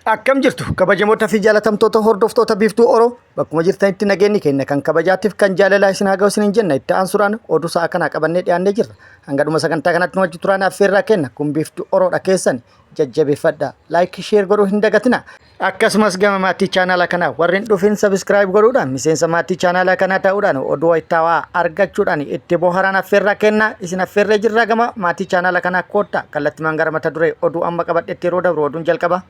Akkam jirtu kabajamoota fi jaalatamtoota hordoftoota biiftuu Oroo bakkuma jirtanitti nageenyi keenya kan kabajaatiif kan jaalalaa isin haa ga'u isin jenna itti aansuudhaan oduu sa'a kana qabannee dhiyaannee jirra. Hanga dhuma sagantaa kanatti nu wajji turaan affeerraa kenna kun biiftuu Oroodha keessan jajjabeeffadhaa laayik sheer godhuu hin dagatina. Akkasumas gama maatii chaanaalaa kanaa warreen dhufin sabiskiraayib godhuudhaan miseensa maatii chaanaalaa kanaa ta'uudhaan oduu wayitaawaa argachuudhaan itti bohaaraan affeerraa kenna isin affeerree jirra gama maatii chaanaalaa kanaa koottaa kallattimaan gara mata duree oduu amma qabadhetti yeroo dabru oduun jalqaba.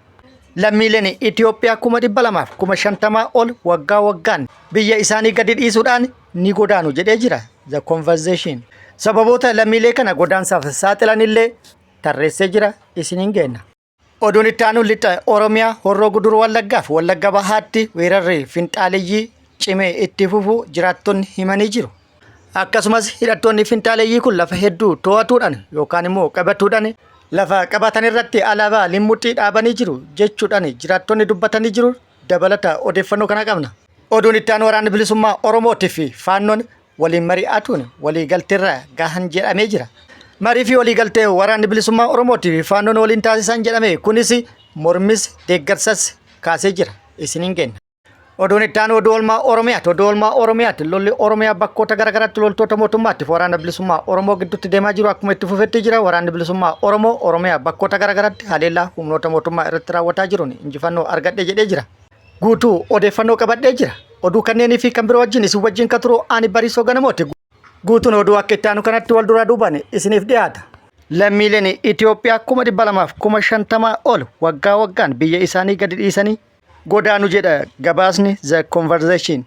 Lammiileen Itoophiyaa 250 ol waggaa waggaan biyya isaanii gadi dhiisuudhaan ni godaanu jedhee jira The Conversation. Sababoota lammiilee kana godaansaaf saaxilanillee tarreessee jira isiniin geenna. Oduun itti aanu lixa Oromiyaa Horroo Guduruu Wallaggaaf Wallagga Bahaatti weerarri finxaaleeyyii cimee itti fufuu jiraattonni himanii jiru. Akkasumas hidhattoonni finxaaleeyyii kun lafa hedduu to'atuudhaan yookaan immoo qabatuudhaan lafa qabatan irratti alaabaa limmuxii dhaabanii jiru jechuudhaan jiraattonni dubbatanii jiru dabalata odeeffannoo kana qabna. Oduun itti aanu waraanni bilisummaa Oromootii fi faannoon waliin mari'atuun waliigalteerra gahan jedhamee jira. Marii fi waliigaltee waraanni bilisummaa Oromootii fi faannoon waliin taasisan jedhame kunis mormis deeggarsas kaasee jira isiniin geenna. Oduun itti aanu oduu oolmaa Oromiyaati. Oduu oolmaa Oromiyaati lolli Oromiyaa bakkoota garaagaraatti loltoota mootummaatti waraana bilisummaa Oromoo gidduutti deemaa jiru akkuma itti fufetti jira. Waraanni bilisummaa Oromoo Oromiyaa bakkoota garaagaraatti haleellaa humnoota mootummaa irratti raawwataa jiruun injifannoo argadhee jedhee jira. Guutuu odeeffannoo qabadhee jira. Oduu kanneenii fi kan biroo wajjin isin wajjin kan turu ani Bariisoo Ganamooti. Guutuun oduu akka itti aanu kanatti wal duraa duubaan isiniif dhiyaata. Lammiileen Itoophiyaa 250 ol waggaa waggaan biyya isaanii gadi dhiisanii godaanu jedha gabaasni The Conversation.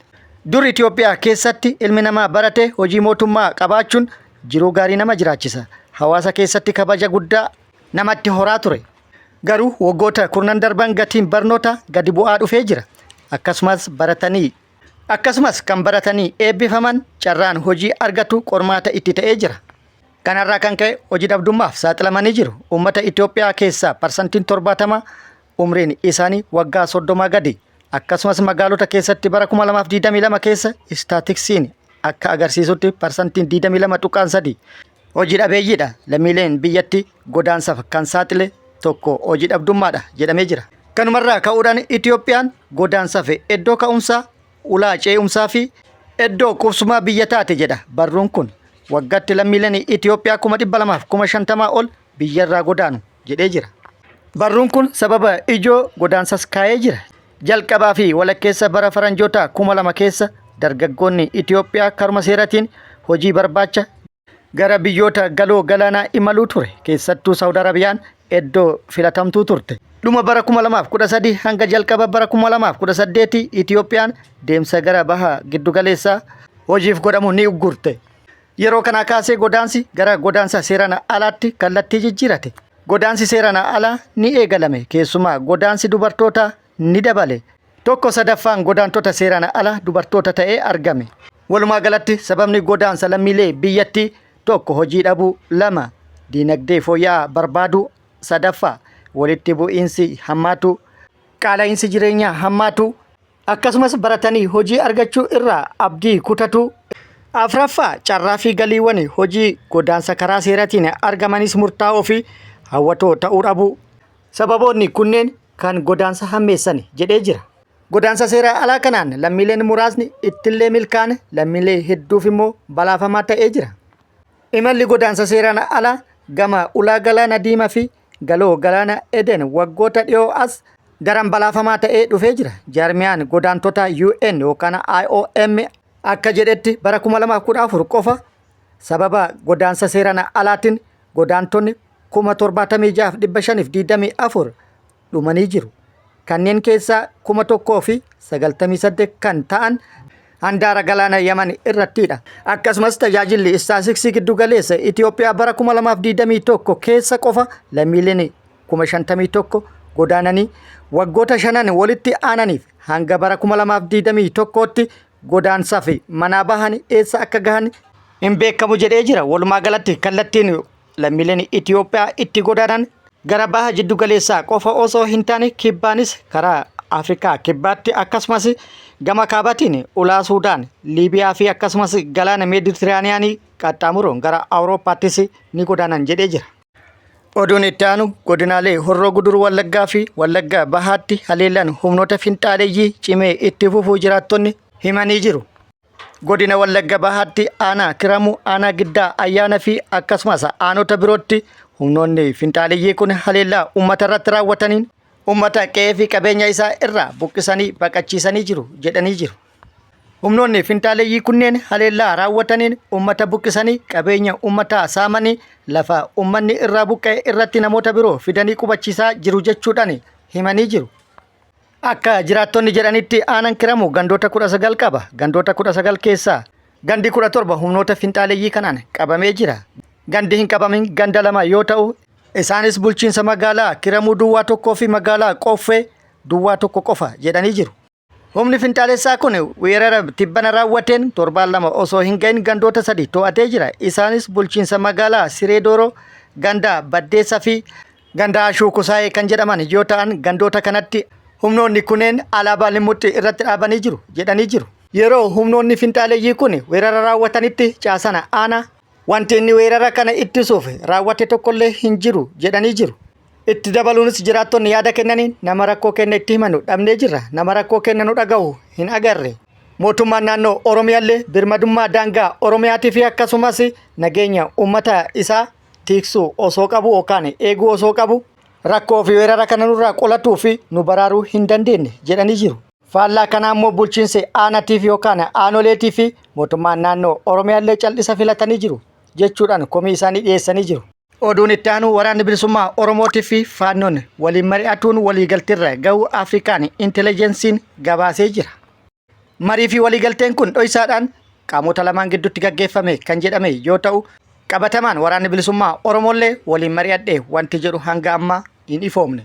Dur Itoophiyaa keessatti ilmi namaa barate hojii mootummaa qabaachuun jiruu gaarii nama jiraachisa. Hawaasa keessatti kabaja guddaa namatti horaa ture. Garuu waggoota kurnan darban gatiin barnoota gadi bu'aa dhufee jira. Akkasumas kan baratanii eebbifaman carraan hojii argatu qormaata itti ta'ee jira. Kanarraa kan ka'e hojii dhabdummaaf saaxilamanii jiru. Uummata Itoophiyaa keessaa parsantiin 70 umriin isaanii waggaa 30 gadi. Akkasumas magaalota keessatti bara 2022 keessa istaatiksiin akka agarsiisutti parsantiin 22.3 hojii dhabeeyyiidha. Lammiileen biyyatti godaansaaf kan saaxile tokko hojii dhabdummaadha jedhamee jira. Kanumarraa ka'uudhaan Itoophiyaan godaansaaf iddoo ka'umsaa, ulaa ce'umsaa fi iddoo qubsumaa biyya taate jedha barruun kun. Waggaatti lammiileen Itoophiyaa 250 ol biyyarraa godaanu jedhee jira. Barruun kun sababa ijoo godaansas kaa'ee jira. Jalqabaa fi walakkeessa bara faranjoota 2000 keessa dargaggoonni Itoophiyaa karuma seeratiin hojii barbaacha gara biyyoota galoo galaanaa imaluu ture. Keessattuu Saawud Arabiyaan iddoo filatamtuu turte. Dhuma bara 2013 hanga jalqaba bara 2018 Itoophiyaan deemsa gara baha giddugaleessaa hojiif godhamu ni uggurte. Yeroo kana kaasee godaansi gara godaansa seeraan alaatti kallattii jijjiirate. Godaansi seeraan alaa ni eegalame. Keessumaa godaansi dubartootaa ni dabale. Tokko sadaffaan godaantota seeraan alaa dubartoota ta'ee argame. Walumaa galatti sababni godaansa lammiilee biyyattii tokko hojii dhabuu, 2 diinagdee fooyya'aa barbaaduu, 3 walitti bu'iinsi hammaatu, qaala'insi jireenyaa hammaatu, akkasumas baratanii hojii argachuu irraa abdii kutatu. 4 carraa fi galiiwwan hojii godaansa karaa seeratiin argamanis murtaa'oo fi hawwatoo ta'uu dhabu. Sababoonni kunneen kan godaansa hammeessan jedhee jira. Godaansa seera alaa kanaan lammiileen muraasni ittillee milkaa'an lammiilee hedduuf immoo balaafamaa ta'ee jira. Imalli godaansa seeraan alaa gama ulaa galaana diimaa fi galoo galaana Eden waggoota dhiyoo as daran balaafamaa ta'ee dhufee jira. Jaarmiyaan godaantota UN yookaan IOM akka jedhetti bara 2014 qofa sababa godaansa seeraan alaatiin godaantonni 76,524 dhumanii jiru. Kanneen keessaa 1,098 kan ta'an handaara galaana Yaman irrattidha. Akkasumas tajaajilli istaatiksii giddugaleessa Itoophiyaa bara 2021 keessa qofa lammiileen 51,000 godaananii waggoota 5 walitti aananiif hanga bara 2021tti godaansaaf manaa bahan eessa akka gahan hin beekamu jedhee jira. Walumaa galatti kallattiin lammiileen Itoophiyaa itti godaanan gara baha jiddugaleessaa qofa osoo hin taane kibbaanis karaa Afrikaa kibbaatti akkasumas gama kaabaatiin ulaa Suudaan, Liibiyaa fi akkasumas galaana Meeditiraaniyaanii qaxxaamuruun gara Awurooppaattis ni godaanan jedhee jira. Oduun itti aanu godinaalee Horroo Guduruu Wallaggaa fi Wallaggaa Bahaatti haleellaan humnoota finxaaleeyyii cimee itti fufuu jiraattonni himanii jiru. Godina Wallagga Bahaatti aanaa Kiramuu, aanaa Giddaa Ayyaana fi akkasumas aanota birootti humnoonni finxaaleeyyii kun haleellaa uummata irratti raawwataniin uummata qe'ee fi qabeenya isaa irraa buqqisanii baqachiisanii jiru jedhanii jiru. Humnoonni finxaaleeyyii kunneen haleellaa raawwataniin uummata buqqisanii qabeenya uummataa saamanii lafa uummanni irraa buqqa'e irratti namoota biroo fidanii qubachiisaa jiru jechuudhaan himanii jiru. Akka jiraattonni jedhanitti aanaan Kiramuu gandoota 19 qaba. Gandoota 19 keessaa gandi 17 humnoota finxaaleeyyii kanaan qabamee jira. Gandi hin qabamin ganda 2 yoo ta'u isaanis bulchiinsa magaalaa Kiramuu duwwaa tokkoo fi magaalaa Qoffee duwwaa tokko qofa jedhanii jiru. Humni finxaalessaa kun weerara tibbana raawwateen torbaan 2 osoo hin gahin gandoota 3 to'atee jira. Isaanis bulchiinsa magaalaa Siree Dooroo, ganda Baddeessaa fi ganda Ashuu Kusaayee kan jedhaman yoo ta'an gandoota kanatti humnoonni kunneen alaabaa limmuutti irratti dhaabanii jiru jedhanii jiru. Yeroo humnoonni finxaaleeyyii kun weerara raawwatanitti caasana aanaa wanti inni weerara kana ittisuuf raawwate tokkollee hin jiru jedhanii jiru. Itti dabaluunis jiraattonni yaada kennaniin nama rakkoo kenna itti himanu dhabnee jirra. Nama rakkoo kenna nu dhaga'u hin agarre. Mootummaan naannoo Oromiyaallee birmadummaa daangaa Oromiyaatii fi akkasumas nageenya uummata isaa tiksuu osoo qabu yookaan eeguu osoo qabu rakkoo fi weerara kana nurraa qolatuu fi nu baraaruu hin dandeenye jedhanii jiru. Faallaa kana ammoo bulchiinsi aanatiif yookaan aanoleetii fi mootummaan naannoo Oromiyaallee cal'isa filatanii jiru jechuudhaan komii isaanii dhiyeessanii jiru. Oduun itti aanu waraanni bilisummaa Oromootii fi faannoon waliin mari'atuun waliigalteerra gahuu Afrikaan Intelligensiin gabaasee jira. Marii fi waliigalteen kun dho'isaadhaan qaamota lamaan gidduutti gaggeeffame kan jedhame yoo ta'u qabatamaan waraanni bilisummaa Oromoollee waliin mari'adhee wanti jedhu hanga ammaa hin ifoomne.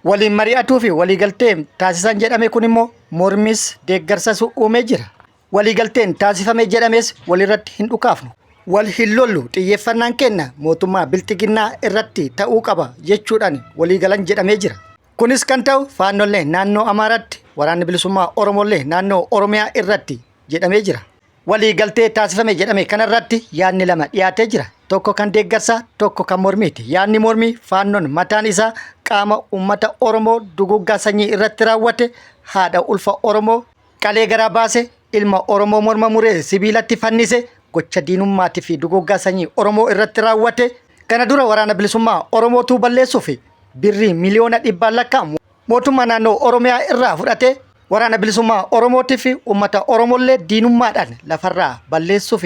Waliin mari'atuu fi waliigalteen taasisan jedhame kun immoo mormis deeggarsas uumee jira. Waliigalteen taasifame jedhames walirratti hin dhukaafnu. Wal hin lollu xiyyeeffannaan kenna mootummaa biltiginnaa irratti ta'uu qaba jechuudhaan waliigalan jedhamee jira. Kunis kan ta'u faannollee naannoo Amaaraatti waraanni bilisummaa Oromoollee naannoo Oromiyaa irratti jedhamee jira. Waliigaltee taasifame jedhame kanarratti yaadni lama dhiyaatee jira. Tokko kan deeggarsaa, tokko kan mormiiti. Yaadni mormii faannoon mataan isaa qaama uummata Oromoo duguggaa sanyii irratti raawwate haadha ulfa Oromoo qalee garaa baase ilma Oromoo morma muree sibiilatti fannise gocha diinummaatii fi duguggaa sanyii Oromoo irratti raawwate kana dura waraana bilisummaa Oromootu balleessuuf birrii miliyoona 100 lakkaa'amu mootummaa naannoo Oromiyaa irraa fudhate waraana bilisummaa Oromootii fi uummata Oromoollee diinummaadhaan lafarraa balleessuuf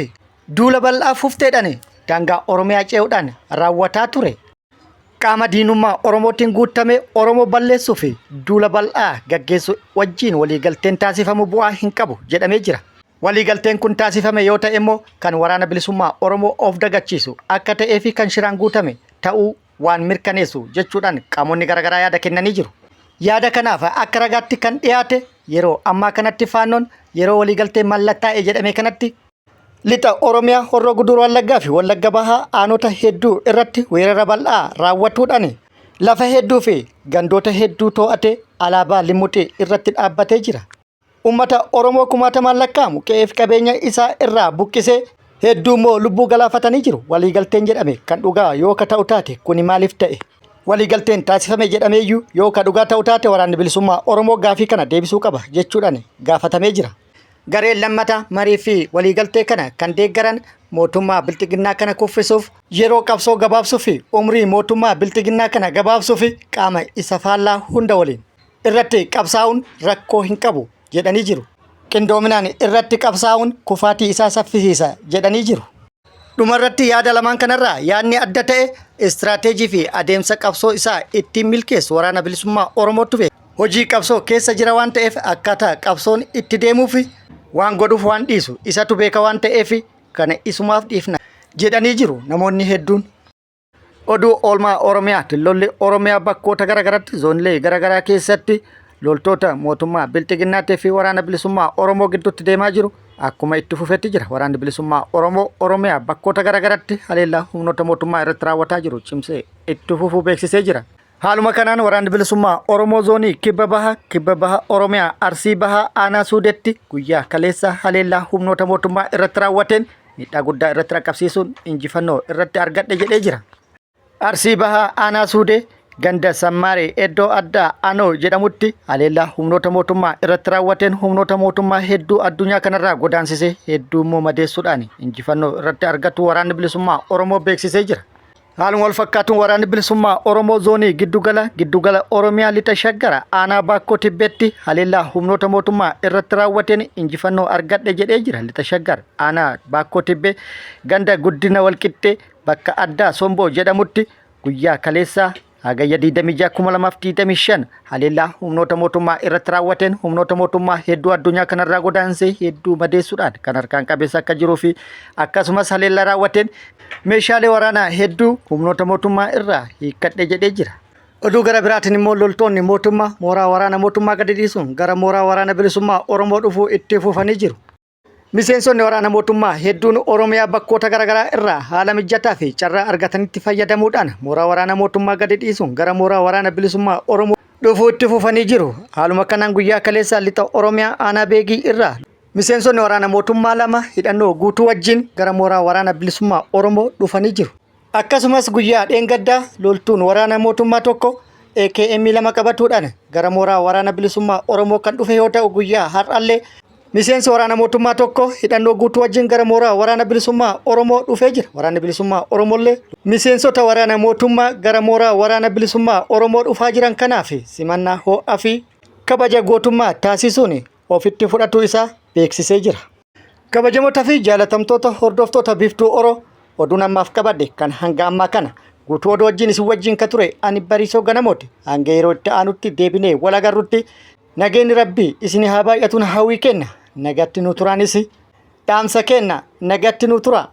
duula bal'aa fufteedhaan daangaa Oromiyaa ce'uudhaan raawwataa ture. Qaama diinummaa Oromootiin guutame Oromoo balleessuuf duula bal'aa gaggeessu wajjin waliigalteen taasifamu bu'aa hin qabu jedhamee jira. Waliigalteen kun taasifame yoo ta'e immoo kan waraana bilisummaa Oromoo of dagachiisu akka ta'ee fi kan shiraan guutame ta'uu waan mirkaneessu jechuudhaan qaamonni garaagaraa yaada kennanii jiru. Yaada kanaaf akka ragaatti kan dhiyaate yeroo ammaa kanatti faannoon yeroo waliigalteen mallattaa'e jedhame kanatti lixa Oromiyaa Horroo Guduruu Wallaggaa fi Wallagga Bahaa aanota hedduu irratti weerara bal'aa raawwatuudhaan lafa hedduu fi gandoota hedduu to'ate alaabaa limmuutii irratti dhaabbatee jira. Uummata Oromoo kumaatamaan lakkaa'amu qe'ee fi qabeenya isaa irraa buqqisee hedduu immoo lubbuu galaafatanii jiru. Waliigalteen jedhame kan dhugaa yoo ka ta'u taate kuni maaliif ta'e? Waliigalteen taasifame jedhameeyyuu yoo ka dhugaa ta'u taate waraanni bilisummaa Oromoo gaafii kana deebisuu qaba jechuudhaan gaafatamee jira. Gareen lammataa marii fi waliigaltee kana kan deeggaran mootummaa biltiginnaa kana kuffisuuf yeroo qabsoo gabaabsuu fi umrii mootummaa biltiginnaa kana gabaabsuu fi qaama isa faallaa hunda waliin irratti qabsaa'uun rakkoo hin qabu jedhanii jiru. Qindoominaan irratti qabsaa'uun kufaatii isaa saffisiisa jedhanii jiru. Dhumarratti yaada lamaan kanarraa yaadni adda ta'e istiraateejii fi adeemsa qabsoo isaa ittiin milkeessu waraana bilisummaa Oromootu beeka. Hojii qabsoo keessa jira waan ta'eef akkaataa qabsoon itti deemuuf waan godhuuf waan dhiisu isatu beeka waan ta'eef kana isumaaf dhiifna jedhanii jiru namoonni hedduun. Oduu oolmaa Oromiyaatti lolli Oromiyaa bakkoota garaagaraatti zoonilee garaagaraa keessatti loltoota mootummaa biltiginnaatii fi waraana bilisummaa Oromoo gidduutti deemaa jiru akkuma itti fufetti jira. Waraanni bilisummaa Oromoo Oromiyaa bakkoota garaagaraatti haleellaa humnoota mootummaa irratti raawwataa jiru cimsee itti fufuu beeksisee jira. Haaluma kanaan waraanni bilisummaa Oromoo zoonii kibba baha Oromiyaa Arsii bahaa aanaa Suudetti guyyaa kaleessa haleellaa humnoota mootummaa irratti raawwateen miidhaa guddaa irratti qaqqabsiisuun injifannoo irratti argadhe jedhee jira. Arsii Bahaa Aanaa Suudee ganda Sammaaree iddoo addaa Anoo jedhamutti haleellaa humnoota mootummaa irratti raawwateen humnoota mootummaa hedduu addunyaa kanarraa godaansisee hedduu immoo madeessuudhaan injifannoo irratti argatu waraanni bilisummaa Oromoo beeksisee jira. Haaluma wal fakkaatuun waraanni bilisummaa Oromoo zoonii giddugala Oromiyaa lixa Shaggara aanaa Baakkoo Tibbeetti haleellaa humnoota mootummaa irratti raawwateen injifannoo argadhe jedhee jira. Lixa Shaggar aanaa Baakkoo Tibbee ganda guddina walqixxee bakka addaa Somboo jedhamutti guyyaa kaleessaa hagayya 26,2025 haleellaa humnoota mootummaa irratti raawwateen humnoota mootummaa hedduu addunyaa kanarraa godaansee hedduu madeessuudhaan kan harkaan qabeessa akka jiruu fi akkasumas haleellaa raawwateen meeshaalee waraanaa hedduu humnoota mootummaa irraa hiikkadhe jedhee jira. Oduu gara biraatiin immoo loltoonni mootummaa mooraa waraana mootummaa gadi dhiisuun gara mooraa waraana bilisummaa Oromoo dhufuu itti fufanii jiru. Miseensonni waraana mootummaa hedduun Oromiyaa bakkoota garaagaraa irraa haala mijataa fi carraa argatanitti fayyadamuudhaan mooraa waraana mootummaa gadi dhiisuun gara mooraa waraana bilisummaa Oromoo dhufuu itti fufanii jiru. Haaluma kanaan guyyaa kaleessaa lixa Oromiyaa aanaa Beegii irraa miseensonni waraana mootummaa lama hidhannoo guutuu wajjin gara mooraa waraana bilisummaa Oromoo dhufanii jiru. Akkasumas guyyaa dheengaddaa loltuun waraana mootummaa tokko AKM 2 qabatuudhaan gara mooraa waraana bilisummaa Oromoo kan dhufe yoo ta'u guyyaa har'allee miseensi waraana mootummaa tokko hidhannoo guutuu wajjin gara mooraa waraana bilisummaa Oromoo dhufee jira. Waraanni bilisummaa Oromollee miseensota waraana mootummaa gara mooraa waraana bilisummaa Oromoo dhufaa jiran kanaaf simannaa ho'aa fi kabaja gootummaa taasisuun ofitti fudhatu isaa beeksisee jira. Kabajamoota fi jaalatamtoota hordoftoota Biiftuu Oroo oduun ammaaf qabadhe kan hanga ammaa kana guutuu oduu wajjin isin wajjin ka ture ani Bariisoo Ganamooti. Hanga yeroo itti aanutti deebinee wal agarrutti nageenyi Rabbii isin haa baay'atuun hawwii kenna. Nagatti nu turaanis dhaamsa kenna. Nagatti nu turaa.